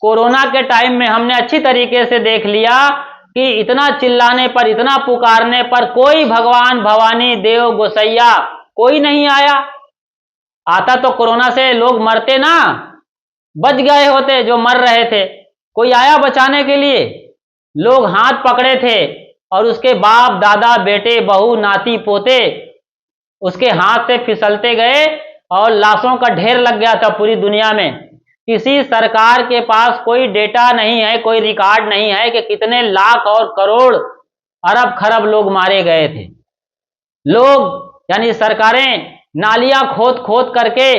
Corona के time में हमने अच्छी तरीके से देख लिया कि इतना चिल्लाने पर, इतना पुकारने पर कोई भगवान, भवानी, देव, गोसैया कोई नहीं आया। आता तो कोरोना से लोग मरते ना, बच गए होते जो मर रहे थे। कोई आया बचाने के लिए? लोग हाथ पकड़े थे और उसके बाप, दादा, बेटे, बहू, नाती, पोते उसके हाथ से फिसलते गए और लाशों का ढेर लग गया था पूरी दुनिया में। किसी सरकार के पास कोई डेटा नहीं है, कोई रिकॉर्ड नहीं है कि कितने लाख और करोड़, अरब खरब लोग मारे गए थे। लोग यानी सरकारें नालियां खोद खोद करके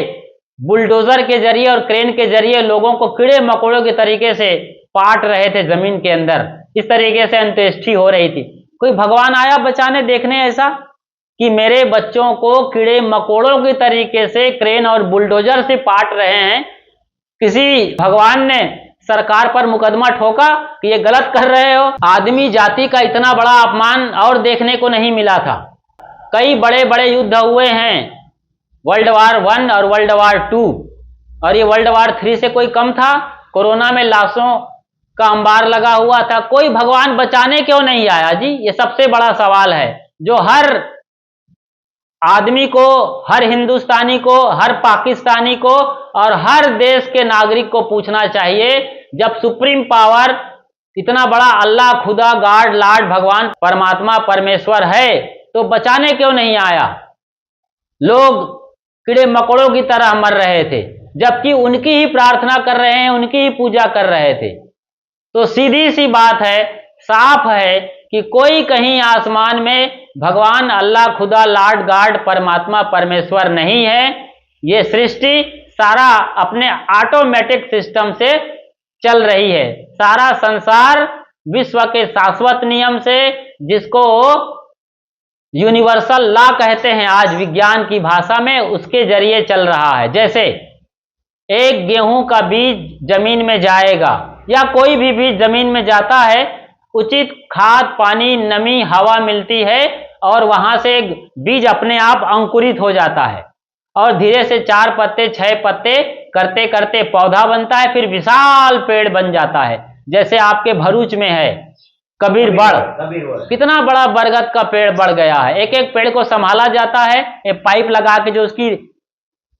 बुलडोजर के जरिए और क्रेन के जरिए लोगों को कीड़े मकोड़ों के तरीके से पाट रहे थे जमीन के अंदर। इस तरीके से अंत्येष्टि हो रही थी। कोई भगवान आया बचाने, देखने ऐसा कि मेरे बच्चों को कीड़े मकोड़ों के तरीके से क्रेन और बुलडोजर से पाट रहे हैं? किसी भगवान ने सरकार पर मुकदमा ठोका कि ये गलत कर रहे हो? आदमी जाति का इतना बड़ा अपमान और देखने को नहीं मिला था। कई बड़े बड़े युद्ध हुए हैं, वर्ल्ड वार 1 और वर्ल्ड वार 2, और ये वर्ल्ड वार 3 से कोई कम था। कोरोना में लाशों का अंबार लगा हुआ था, कोई भगवान बचाने क्यों नहीं आया जी? ये सबसे बड़ा सवाल है जो हर आदमी को, हर हिंदुस्तानी को, हर पाकिस्तानी को और हर देश के नागरिक को पूछना चाहिए। जब सुप्रीम पावर इतना बड़ा अल्लाह, खुदा, गॉड, लॉर्ड, भगवान, परमात्मा, परमेश्वर है, तो बचाने क्यों नहीं आया? लोग कीड़े मकोड़ों की तरह मर रहे थे, जबकि उनकी ही प्रार्थना कर रहे हैं, उनकी ही पूजा कर रहे थे। तो सीधी सी बात है, साफ है कि कोई कहीं आसमान में भगवान, अल्लाह, खुदा, लॉर्ड, गॉड, परमात्मा, परमेश्वर नहीं है। ये सृष्टि सारा अपने ऑटोमेटिक सिस्टम से चल रही है। सारा संसार विश्व के शाश्वत नियम से, जिसको यूनिवर्सल लॉ कहते हैं आज विज्ञान की भाषा में, उसके जरिए चल रहा है। जैसे एक गेहूं का बीज जमीन में जाएगा या कोई भी बीज जमीन में जाता है, उचित खाद, पानी, नमी, हवा मिलती है और वहां से बीज अपने आप अंकुरित हो जाता है और धीरे से 4 पत्ते, 6 पत्ते करते करते पौधा बनता है, फिर विशाल पेड़ बन जाता है। जैसे आपके भरूच में है कबीर बड़, कितना बड़ा बरगद का पेड़ बढ़ गया है। एक एक पेड़ को संभाला जाता है, एक पाइप लगा के, जो उसकी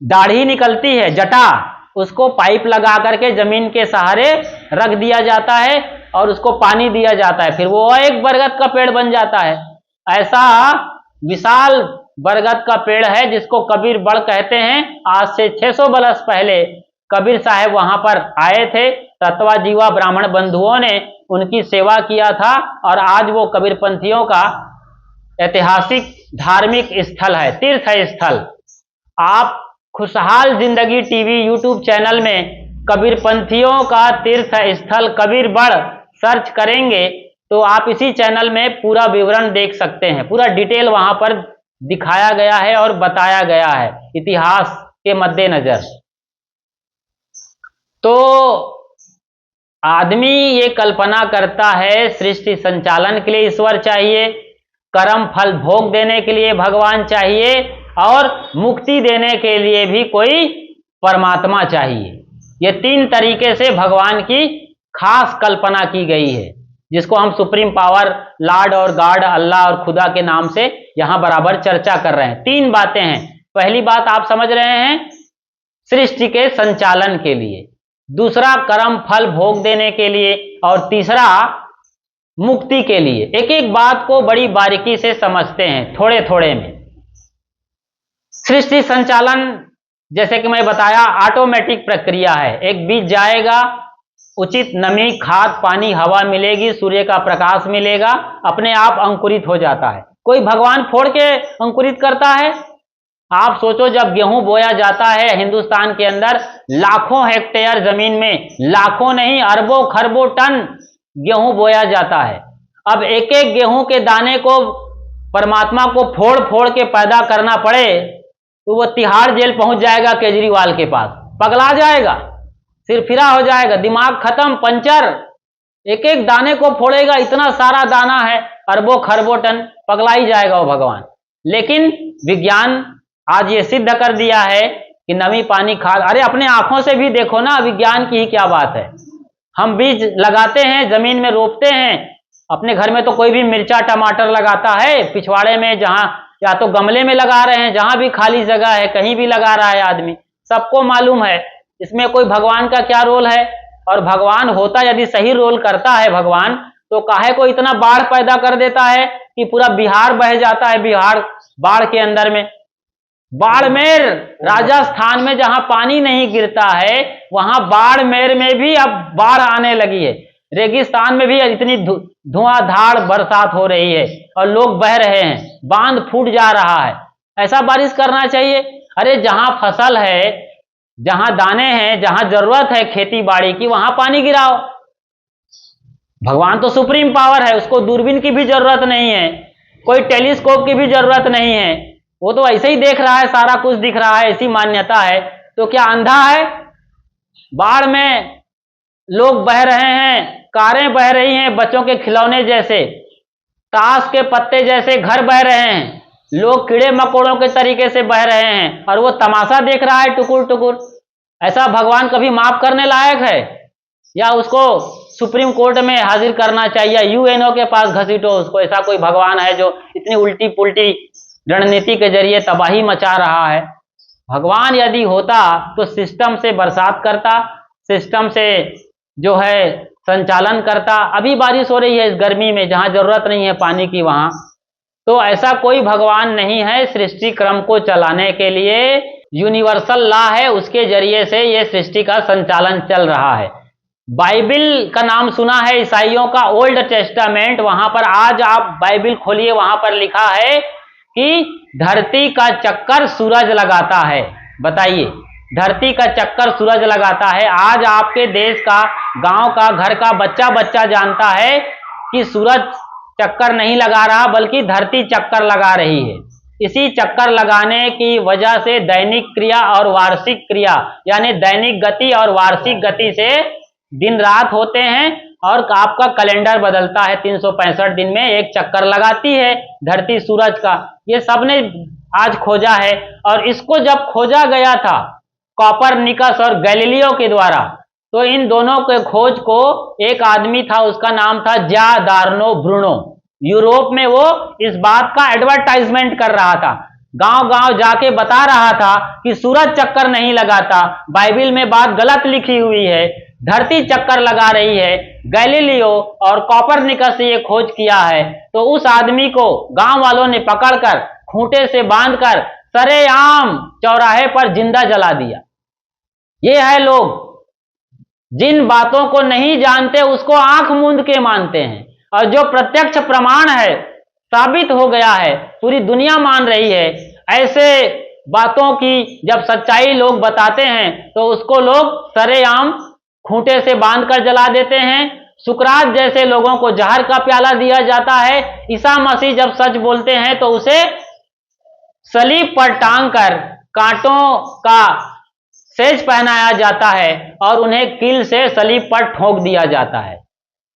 दाढ़ी निकलती है, जटा, उसको पाइप लगा करके जमीन के सहारे रख दिया जाता है और उसको पानी दिया जाता है, फिर वो एक बरगद का पेड़ बन जाता है। ऐसा विशाल बरगद का पेड़ है जिसको कबीर बड़ कहते हैं। आज से 600 बरस पहले कबीर साहब वहां पर आए थे, तत्वा जीवा ब्राह्मण बंधुओं ने उनकी सेवा किया था और आज वो कबीरपंथियों का ऐतिहासिक धार्मिक स्थल है, तीर्थ स्थल। आप खुशहाल जिंदगी टीवी यूट्यूब चैनल में कबीरपंथियों का तीर्थ स्थल कबीर बड़ सर्च करेंगे तो आप इसी चैनल में पूरा विवरण देख सकते हैं। पूरा डिटेल वहां पर दिखाया गया है और बताया गया है इतिहास के मद्देनजर। तो आदमी ये कल्पना करता है सृष्टि संचालन के लिए ईश्वर चाहिए, कर्म फल भोग देने के लिए भगवान चाहिए और मुक्ति देने के लिए भी कोई परमात्मा चाहिए। ये 3 तरीके से भगवान की खास कल्पना की गई है, जिसको हम सुप्रीम पावर, लॉर्ड और गॉड, अल्लाह और खुदा के नाम से यहां बराबर चर्चा कर रहे हैं। 3 बातें हैं। पहली बात आप समझ रहे हैं, सृष्टि के संचालन के लिए, दूसरा कर्म फल भोग देने के लिए और तीसरा मुक्ति के लिए। एक एक बात को बड़ी बारीकी से समझते हैं थोड़े थोड़े में। सृष्टि संचालन, जैसे कि मैं बताया, ऑटोमेटिक प्रक्रिया है। एक बीज जाएगा, उचित नमी, खाद, पानी, हवा मिलेगी, सूर्य का प्रकाश मिलेगा, अपने आप अंकुरित हो जाता है। कोई भगवान फोड़ के अंकुरित करता है? आप सोचो, जब गेहूं बोया जाता है हिंदुस्तान के अंदर, लाखों हेक्टेयर जमीन में, लाखों नहीं अरबों खरबों टन गेहूं बोया जाता है। अब एक एक गेहूं के दाने को परमात्मा को फोड़ फोड़ के पैदा करना पड़े तो वो तिहाड़ जेल पहुंच जाएगा, केजरीवाल के पास, पगला जाएगा, सिरफिरा हो जाएगा, दिमाग खत्म, पंचर। एक एक दाने को फोड़ेगा, इतना सारा दाना है, अरबों खरबों टन, पगला ही जाएगा वो भगवान। लेकिन विज्ञान आज ये सिद्ध कर दिया है कि नमी, पानी, खाद, अरे अपने आंखों से भी देखो ना, विज्ञान की ही क्या बात है। हम बीज लगाते हैं, जमीन में रोपते हैं। अपने घर में तो कोई भी मिर्चा टमाटर लगाता है, पिछवाड़े में जहां, या तो गमले में लगा रहे हैं, जहां भी खाली जगह है कहीं भी लगा रहा है आदमी, सबको मालूम है। इसमें कोई भगवान का क्या रोल है? और भगवान होता यदि सही रोल करता है भगवान, तो काहे को इतना बाढ़ पैदा कर देता है कि पूरा बिहार बह जाता है। बिहार बाढ़ के अंदर में, बाड़मेर राजस्थान में जहां पानी नहीं गिरता है, वहां बाड़मेर में भी अब बाढ़ आने लगी है। रेगिस्तान में भी इतनी धुआंधार बरसात हो रही है और लोग बह रहे हैं, बांध फूट जा रहा है। ऐसा बारिश करना चाहिए। अरे जहां फसल है, जहां दाने हैं, जहां जरूरत है खेती बाड़ी की, वहां पानी गिराओ। भगवान तो सुप्रीम पावर है, उसको दूरबीन की भी जरूरत नहीं है, कोई टेलीस्कोप की भी जरूरत नहीं है। वो तो ऐसे ही देख रहा है, सारा कुछ दिख रहा है, ऐसी मान्यता है। तो क्या अंधा है? बाढ़ में लोग बह रहे हैं, कारें बह रही हैं बच्चों के खिलौने जैसे, ताश के पत्ते जैसे घर बह रहे हैं, लोग कीड़े मकोड़ों के तरीके से बह रहे हैं, और वो तमाशा देख रहा है टुकुर टुकुर। ऐसा भगवान कभी माफ करने लायक है? या उसको सुप्रीम कोर्ट में हाजिर करना चाहिए, यूएनओ के पास घसीटो उसको। ऐसा कोई भगवान है जो इतनी उल्टी पुल्टी रणनीति के जरिए तबाही मचा रहा है? भगवान यदि होता तो सिस्टम से बरसात करता, सिस्टम से जो है संचालन करता। अभी बारिश हो रही है इस गर्मी में, जहां जरूरत नहीं है पानी की वहां। तो ऐसा कोई भगवान नहीं है सृष्टि क्रम को चलाने के लिए। यूनिवर्सल लॉ है, उसके जरिए से ये सृष्टि का संचालन चल रहा है। बाइबिल का नाम सुना है ईसाइयों का, ओल्ड टेस्टामेंट। वहां पर आज आप बाइबिल खोलिए, वहां पर लिखा है कि धरती का चक्कर सूरज लगाता है। बताइए, धरती का चक्कर सूरज लगाता है। आज आपके देश का, गांव का, घर का बच्चा बच्चा जानता है कि सूरज चक्कर नहीं लगा रहा, बल्कि धरती चक्कर लगा रही है। इसी चक्कर लगाने की वजह से दैनिक क्रिया और वार्षिक क्रिया, यानी दैनिक गति और वार्षिक गति से दिन रात होते हैं, और आपका कैलेंडर बदलता है। 365 दिन में एक चक्कर लगाती है धरती सूरज का। ये सबने आज खोजा है। और इसको जब खोजा गया था कोपरनिकस और गैलीलियो के द्वारा, तो इन दोनों के खोज को एक आदमी था, उसका नाम था जियोदार्नो ब्रूनो। यूरोप में वो इस बात का एडवर्टाइजमेंट कर रहा था, गांव गांव जाके बता रहा था कि सूरज चक्कर नहीं लगाता, बाइबिल में बात गलत लिखी हुई है, धरती चक्कर लगा रही है। गैलीलियो और कोपरनिकस ने ये खोज किया है। तो उस आदमी को गांव वालों ने पकड़कर खूंटे से बांधकर सरेआम चौराहे पर जिंदा जला दिया। ये है लोग, जिन बातों को नहीं जानते उसको आंख मूंद के मानते हैं, और जो प्रत्यक्ष प्रमाण है, साबित हो गया है, पूरी दुनिया मान रही है, ऐसे बातों की जब सच्चाई लोग बताते हैं तो उसको लोग सरेआम खूंटे से बांधकर जला देते हैं। सुकरात जैसे लोगों को जहर का प्याला दिया जाता है। ईसा मसीह जब सच बोलते हैं तो उसे सलीब पर टांग कर कांटों का सेज पहनाया जाता है और उन्हें कील से सलीब पर ठोक दिया जाता है।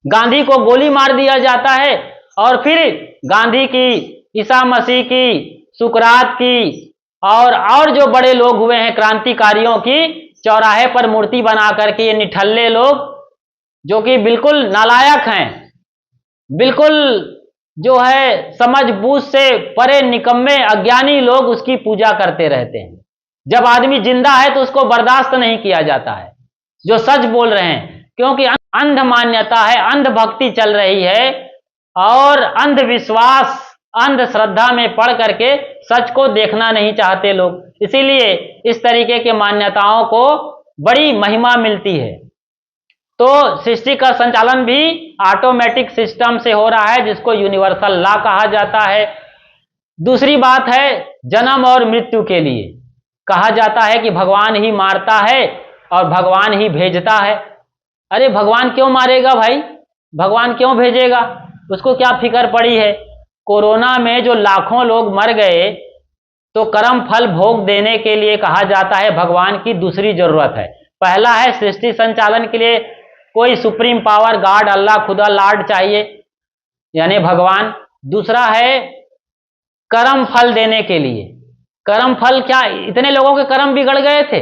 गांधी को गोली मार दिया जाता है, और फिर गांधी की, ईसा मसीह की, सुकरात की और जो बड़े लोग हुए हैं क्रांतिकारियों की, चौराहे पर मूर्ति बना करके ये निठल्ले लोग, जो कि बिल्कुल नालायक हैं, बिल्कुल जो है समझ बूझ से परे निकम्मे अज्ञानी लोग, उसकी पूजा करते रहते हैं। जब आदमी जिंदा है तो उसको बर्दाश्त नहीं किया जाता है जो सच बोल रहे हैं, क्योंकि अंध मान्यता है, अंध भक्ति चल रही है, और अंधविश्वास, अंधश्रद्धा में पड़ करके सच को देखना नहीं चाहते लोग। इसीलिए इस तरीके के मान्यताओं को बड़ी महिमा मिलती है। तो सृष्टि का संचालन भी ऑटोमेटिक सिस्टम से हो रहा है, जिसको यूनिवर्सल लॉ कहा जाता है। दूसरी बात है, जन्म और मृत्यु के लिए कहा जाता है कि भगवान ही मारता है और भगवान ही भेजता है। अरे भगवान क्यों मारेगा भाई? भगवान क्यों भेजेगा? उसको क्या फिक्र पड़ी है? कोरोना में जो लाखों लोग मर गए, तो कर्म फल भोग देने के लिए कहा जाता है भगवान की दूसरी जरूरत है। पहला है सृष्टि संचालन के लिए कोई सुप्रीम पावर, गॉड, अल्लाह, खुदा, लॉर्ड चाहिए, यानी भगवान। दूसरा है कर्म फल देने के लिए। कर्म फल क्या? इतने लोगों के कर्म बिगड़ गए थे,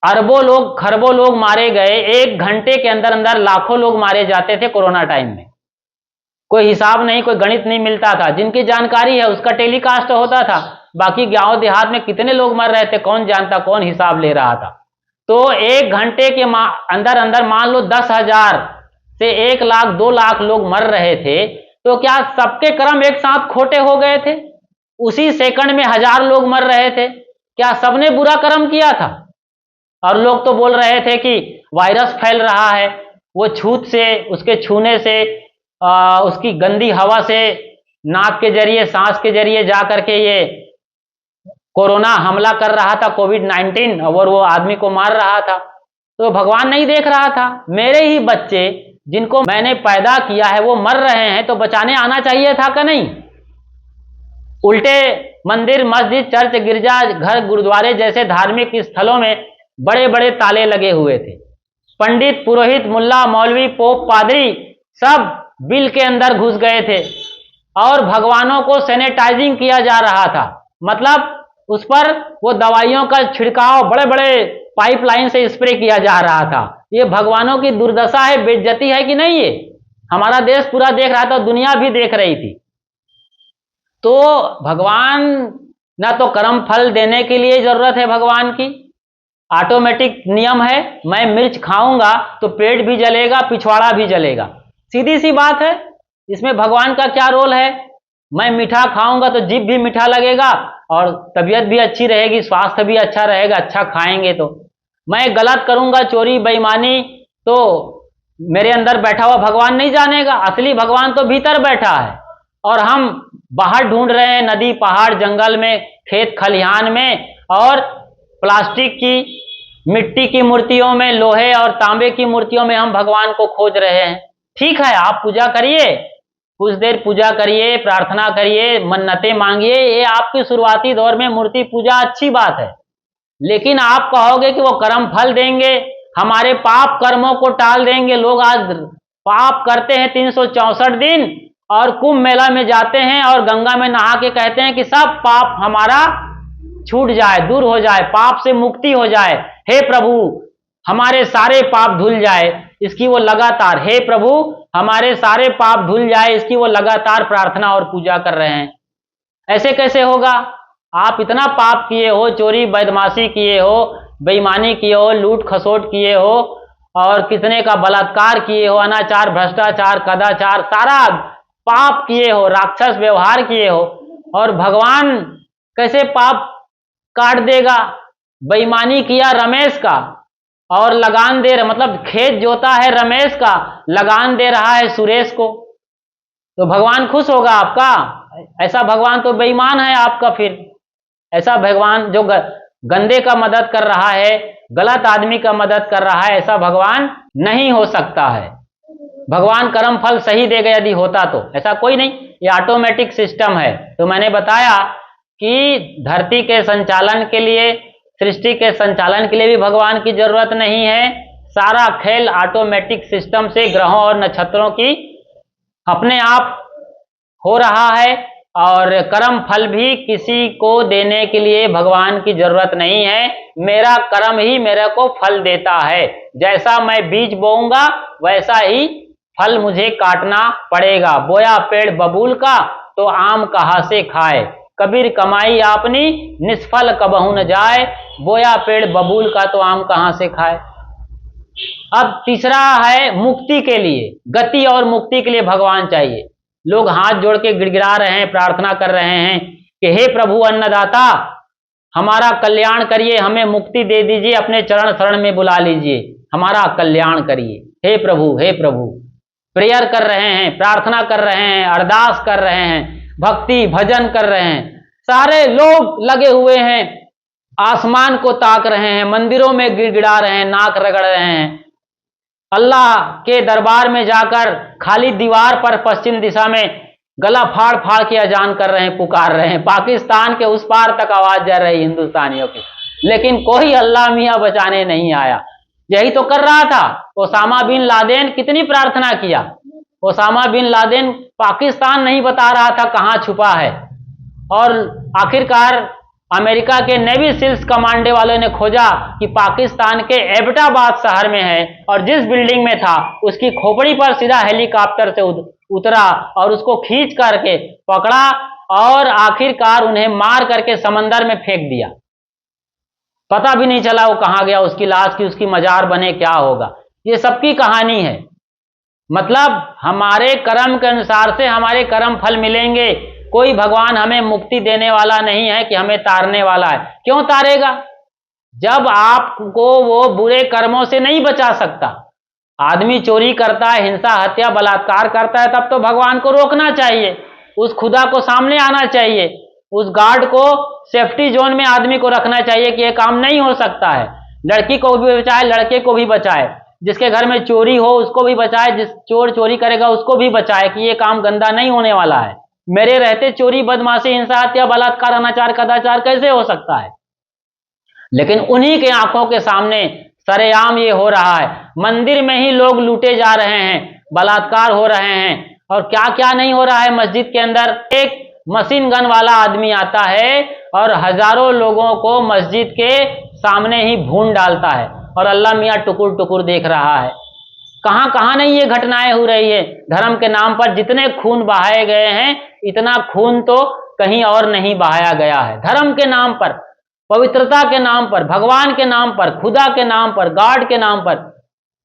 अरबों लोग खरबों लोग मारे गए, 1 घंटे के अंदर अंदर लाखों लोग मारे जाते थे कोरोना टाइम में। कोई हिसाब नहीं, कोई गणित नहीं मिलता था। जिनकी जानकारी है उसका टेलीकास्ट होता था, बाकी गांव देहात में कितने लोग मर रहे थे कौन जानता, कौन हिसाब ले रहा था। तो 1 घंटे के अंदर अंदर मान लो 10,000 से 1 लाख 2 लाख लोग मर रहे थे, तो क्या सबके कर्म एक साथ खोटे हो गए थे? उसी सेकंड में 1000 लोग मर रहे थे, क्या सबने बुरा कर्म किया था? और लोग तो बोल रहे थे कि वायरस फैल रहा है, वो छूत से, उसके छूने से, उसकी गंदी हवा से, नाक के जरिए, सांस के जरिए जा करके ये कोरोना हमला कर रहा था, कोविड-19, और वो आदमी को मार रहा था। तो भगवान नहीं देख रहा था? मेरे ही बच्चे जिनको मैंने पैदा किया है वो मर रहे हैं, तो बचाने आना चाहिए था कि नहीं? उल्टे मंदिर, मस्जिद, चर्च, गिरजा घर, गुरुद्वारे जैसे धार्मिक स्थलों में बड़े बड़े ताले लगे हुए थे। पंडित, पुरोहित, मुल्ला, मौलवी, पोप, पादरी सब बिल के अंदर घुस गए थे और भगवानों को सैनिटाइजिंग किया जा रहा था। मतलब उस पर वो दवाइयों का छिड़काव बड़े बड़े पाइपलाइन से स्प्रे किया जा रहा था। ये भगवानों की दुर्दशा है, बेइज्जती है कि नहीं? ये हमारा देश पूरा देख रहा था, दुनिया भी देख रही थी। तो भगवान ना तो कर्म फल देने के लिए जरूरत है भगवान की, ऑटोमेटिक नियम है, मैं मिर्च खाऊंगा तो पेट भी जलेगा, पिछवाड़ा भी जलेगा, सीधी सी बात है। इसमें भगवान का क्या रोल है? मैं मीठा खाऊंगा तो जीभ भी मीठा लगेगा और तबीयत भी अच्छी रहेगी, स्वास्थ्य भी अच्छा रहेगा, अच्छा खाएंगे तो। मैं गलत करूंगा, चोरी बेईमानी, तो मेरे अंदर बैठा हुआ भगवान नहीं जानेगा, असली भगवान तो भीतर बैठा है और हम बाहर ढूंढ रहे हैं, नदी, पहाड़, जंगल में, खेत खलिहान में, और प्लास्टिक की, मिट्टी की मूर्तियों में, लोहे और तांबे की मूर्तियों में हम भगवान को खोज रहे हैं। ठीक है, आप पूजा करिए, कुछ देर पूजा करिए, प्रार्थना करिए, मन्नतें मांगिए, ये आपकी शुरुआती दौर में मूर्ति पूजा अच्छी बात है। लेकिन आप कहोगे कि वो कर्म फल देंगे, हमारे पाप कर्मों को टाल देंगे। लोग आज पाप करते हैं 364 दिन और कुंभ मेला में जाते हैं और गंगा में नहा के कहते हैं कि सब पाप हमारा छूट जाए, दूर हो जाए, पाप से मुक्ति हो जाए, हे प्रभु हमारे सारे पाप धुल जाए। इसकी वो लगातार, हे प्रभु हमारे सारे पाप धुल जाए, इसकी वो लगातार प्रार्थना और पूजा कर रहे हैं। ऐसे कैसे होगा? आप इतना पाप किए हो, चोरी बदमाशी किए हो, बेईमानी किए हो, लूट खसोट किए हो, और कितने का बलात्कार किए हो, अनाचार, भ्रष्टाचार, कदाचार, सारा पाप किए हो, राक्षस व्यवहार किए हो, और भगवान कैसे पाप काट देगा? बेईमानी किया रमेश का और लगान दे रहा, मतलब खेत जोता है रमेश का, लगान दे रहा है सुरेश को, तो भगवान खुश होगा आपका? ऐसा भगवान तो बेईमान है आपका। फिर ऐसा भगवान जो गंदे का मदद कर रहा है, गलत आदमी का मदद कर रहा है, ऐसा भगवान नहीं हो सकता है। भगवान कर्म फल सही देगा यदि होता तो, ऐसा कोई नहीं, ये ऑटोमेटिक सिस्टम है। तो मैंने बताया कि धरती के संचालन के लिए, सृष्टि के संचालन के लिए भी भगवान की जरूरत नहीं है। सारा खेल ऑटोमेटिक सिस्टम से ग्रहों और नक्षत्रों की अपने आप हो रहा है, और कर्म फल भी किसी को देने के लिए भगवान की जरूरत नहीं है। मेरा कर्म ही मेरे को फल देता है, जैसा मैं बीज बोऊंगा वैसा ही फल मुझे काटना पड़ेगा। बोया पेड़ बबूल का तो आम कहाँ से खाए, कबीर कमाई आपनी निष्फल कबहू न जाए, बोया पेड़ बबूल का तो आम कहाँ से खाए। अब तीसरा है मुक्ति के लिए, गति और मुक्ति के लिए भगवान चाहिए। लोग हाथ जोड़ के गिड़गिड़ा रहे हैं, प्रार्थना कर रहे हैं कि हे प्रभु अन्नदाता हमारा कल्याण करिए, हमें मुक्ति दे दीजिए, अपने चरण शरण में बुला लीजिए, हमारा कल्याण करिए, हे प्रभु हे प्रभु। प्रेयर कर रहे हैं, प्रार्थना कर रहे हैं, अरदास कर रहे हैं, भक्ति भजन कर रहे हैं, सारे लोग लगे हुए हैं, आसमान को ताक रहे हैं, मंदिरों में गिड़गिड़ा रहे हैं, नाक रगड़ रहे हैं, अल्लाह के दरबार में जाकर खाली दीवार पर पश्चिम दिशा में गला फाड़ फाड़ के अजान कर रहे हैं, पुकार रहे हैं। पाकिस्तान के उस पार तक आवाज जा रही हिंदुस्तानियों की, लेकिन कोई अल्लाह मियाँ बचाने नहीं आया। यही तो कर रहा था ओसामा बिन लादेन, कितनी प्रार्थना किया। ओसामा बिन लादेन पाकिस्तान नहीं बता रहा था कहाँ छुपा है, और आखिरकार अमेरिका के नेवी सील्स कमांडे वालों ने खोजा कि पाकिस्तान के एबटाबाद शहर में है, और जिस बिल्डिंग में था उसकी खोपड़ी पर सीधा हेलीकॉप्टर से उतरा और उसको खींच करके पकड़ा और आखिरकार उन्हें मार करके समंदर में फेंक दिया। पता भी नहीं चला वो कहां गया, उसकी लाश की उसकी मजार बने क्या होगा। ये सबकी कहानी है। मतलब हमारे कर्म के अनुसार से हमारे कर्म फल मिलेंगे। कोई भगवान हमें मुक्ति देने वाला नहीं है कि हमें तारने वाला है। क्यों तारेगा? जब आपको वो बुरे कर्मों से नहीं बचा सकता। आदमी चोरी करता है, हिंसा हत्या बलात्कार करता है, तब तो भगवान को रोकना चाहिए, उस खुदा को सामने आना चाहिए, उस गार्ड को सेफ्टी जोन में आदमी को रखना चाहिए कि ये काम नहीं हो सकता है। लड़की को भी बचाए, लड़के को भी बचाए, जिसके घर में चोरी हो उसको भी बचाए, जिस चोर चोरी करेगा उसको भी बचाए कि ये काम गंदा नहीं होने वाला है। मेरे रहते चोरी बदमाशी हिंसा हत्या बलात्कार अनाचार कदाचार कैसे हो सकता है? लेकिन उन्हीं के आंखों के सामने सरेआम ये हो रहा है। मंदिर में ही लोग लूटे जा रहे हैं, बलात्कार हो रहे हैं, और क्या क्या नहीं हो रहा है। मस्जिद के अंदर एक मशीन गन वाला आदमी आता है और हजारों लोगों को मस्जिद के सामने ही भून डालता है, और अल्लाह मियाँ टुकुर टुकुर देख रहा है। कहां कहां नहीं ये घटनाएं हो रही है। धर्म के नाम पर जितने खून बहाए गए हैं, इतना खून तो कहीं और नहीं बहाया गया है। धर्म के नाम पर, पवित्रता के नाम पर, भगवान के नाम पर, खुदा के नाम पर, गॉड के नाम पर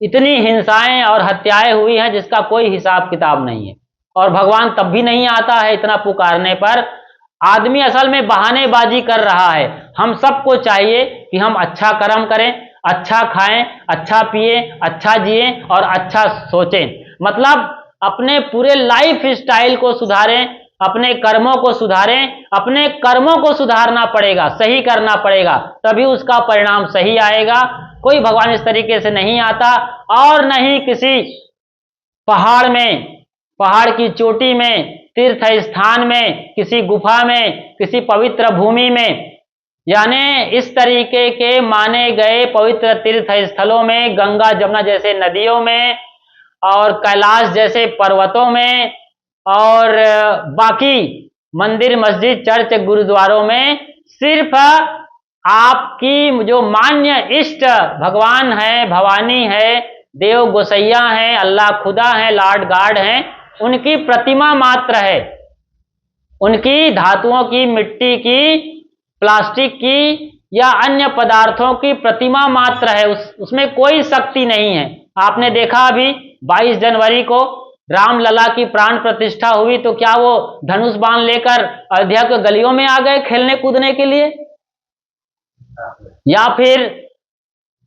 इतनी हिंसाएं और हत्याएं हुई हैं जिसका कोई हिसाब किताब नहीं है। और भगवान तब भी नहीं आता है। इतना पुकारने पर आदमी असल में बहानेबाजी कर रहा है। हम सबको चाहिए कि हम अच्छा कर्म करें, अच्छा खाएं, अच्छा पिए, अच्छा जिए और अच्छा सोचें। मतलब अपने पूरे लाइफ स्टाइल को सुधारें, अपने कर्मों को सुधारें। अपने कर्मों को सुधारना पड़ेगा, सही करना पड़ेगा, तभी उसका परिणाम सही आएगा। कोई भगवान इस तरीके से नहीं आता, और नहीं किसी पहाड़ में, पहाड़ की चोटी में, तीर्थ स्थान में, किसी गुफा में, किसी पवित्र भूमि में, यानी इस तरीके के माने गए पवित्र तीर्थ स्थलों में, गंगा जमुना जैसे नदियों में, और कैलाश जैसे पर्वतों में, और बाकी मंदिर मस्जिद चर्च गुरुद्वारों में सिर्फ आपकी जो मान्य इष्ट भगवान है, भवानी है, देव गोसैया है, अल्लाह खुदा है, लॉर्ड गॉड है, उनकी प्रतिमा मात्र है। उनकी धातुओं की, मिट्टी की, प्लास्टिक की या अन्य पदार्थों की प्रतिमा मात्र है। उसमें कोई शक्ति नहीं है। आपने देखा अभी 22 जनवरी को रामलला की प्राण प्रतिष्ठा हुई, तो क्या वो धनुष बाण लेकर अयोध्या के गलियों में आ गए खेलने कूदने के लिए? या फिर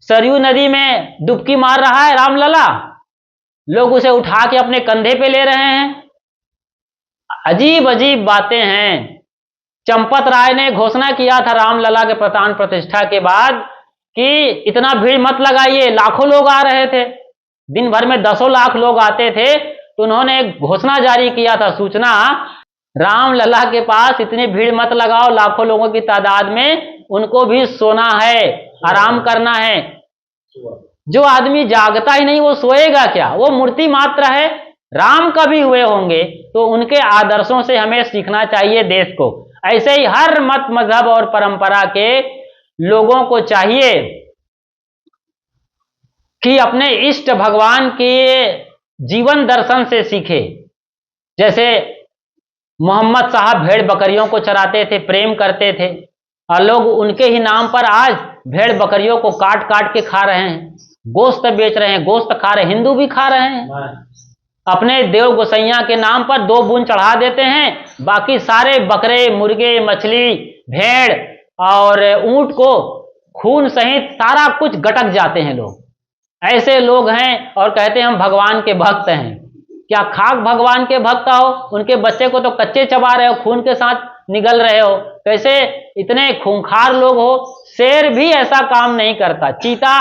सरयू नदी में डुबकी मार रहा है रामलला, लोग उसे उठा के अपने कंधे पे ले रहे हैं। अजीब अजीब बातें हैं। चंपत राय ने घोषणा किया था रामलला के प्राण प्रतिष्ठा के बाद कि इतना भीड़ मत लगाइए, लाखों लोग आ रहे थे, दिन भर में 10 लाख लोग आते थे। तो उन्होंने एक घोषणा जारी किया था, सूचना, रामलला के पास इतनी भीड़ मत लगाओ, लाखों लोगों की तादाद में, उनको भी सोना है, आराम करना है। जो आदमी जागता ही नहीं वो सोएगा क्या? वो मूर्ति मात्र है। राम कभी हुए होंगे तो उनके आदर्शों से हमें सीखना चाहिए देश को। ऐसे ही हर मत मजहब और परंपरा के लोगों को चाहिए कि अपने इष्ट भगवान के जीवन दर्शन से सीखे। जैसे मोहम्मद साहब भेड़ बकरियों को चराते थे, प्रेम करते थे, और लोग उनके ही नाम पर आज भेड़ बकरियों को काट काट के खा रहे हैं, गोश्त बेच रहे हैं, गोश्त खा रहे हैं, हिंदू भी खा रहे हैं। अपने देव गोसैया के नाम पर 2 बूंद चढ़ा देते हैं, बाकी सारे बकरे, मुर्गे, मछली, भेड़ और ऊंट को खून सहित सारा कुछ गटक जाते हैं लोग। ऐसे लोग हैं और कहते हैं हम भगवान के भक्त हैं। क्या खाक भगवान के भक्त हो? उनके बच्चे को तो कच्चे चबा रहे हो, खून के साथ निगल रहे हो। कैसे इतने खूंखार लोग हो? शेर भी ऐसा काम नहीं करता, चीता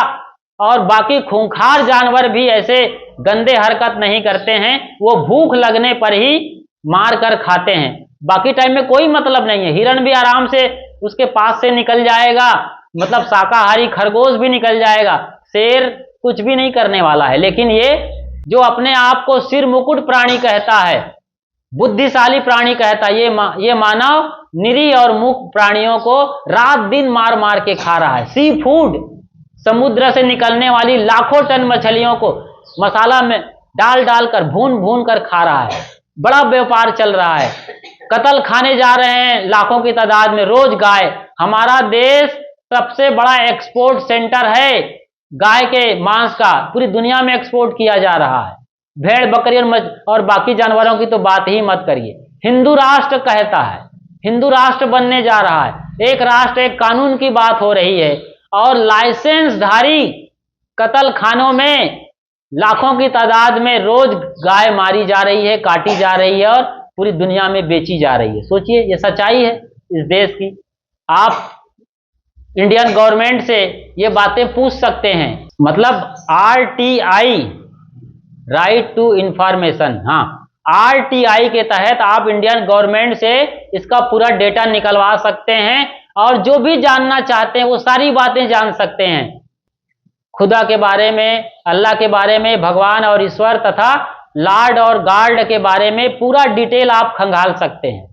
और बाकी खूंखार जानवर भी ऐसे गंदे हरकत नहीं करते हैं। वो भूख लगने पर ही मार कर खाते हैं, बाकी टाइम में कोई मतलब नहीं है। हिरण भी आराम से उसके पास से निकल जाएगा, मतलब शाकाहारी खरगोश भी निकल जाएगा, शेर कुछ भी नहीं करने वाला है। लेकिन ये जो अपने आप को सिर मुकुट प्राणी कहता है, बुद्धिशाली प्राणी कहता है, ये मानव निरीह और मूक प्राणियों को रात दिन मार मार के खा रहा है। सी फूड, समुद्र से निकलने वाली लाखों टन मछलियों को मसाला में डाल डालकर भून भून कर खा रहा है। बड़ा व्यापार चल रहा है। कत्ल खाने जा रहे हैं लाखों की तादाद में रोज गाय। हमारा देश सबसे बड़ा एक्सपोर्ट सेंटर है गाय के मांस का, पूरी दुनिया में एक्सपोर्ट किया जा रहा है। भेड़ बकरी और बाकी जानवरों की तो बात ही मत करिए। हिंदू राष्ट्र कहता है, हिंदू राष्ट्र बनने जा रहा है। एक राष्ट्र एक कानून की बात हो रही है और लाइसेंसधारी कत्ल खानों में लाखों की तादाद में रोज गाय मारी जा रही है, काटी जा रही है और पूरी दुनिया में बेची जा रही है। सोचिए, ये सच्चाई है इस देश की। आप इंडियन गवर्नमेंट से ये बातें पूछ सकते हैं। मतलब RTI, राइट टू इंफॉर्मेशन, हाँ, RTI के तहत आप इंडियन गवर्नमेंट से इसका पूरा डेटा निकलवा सकते हैं और जो भी जानना चाहते हैं वो सारी बातें जान सकते हैं। खुदा के बारे में, अल्लाह के बारे में, भगवान और ईश्वर तथा लॉर्ड और गॉड के बारे में पूरा डिटेल आप खंगाल सकते हैं।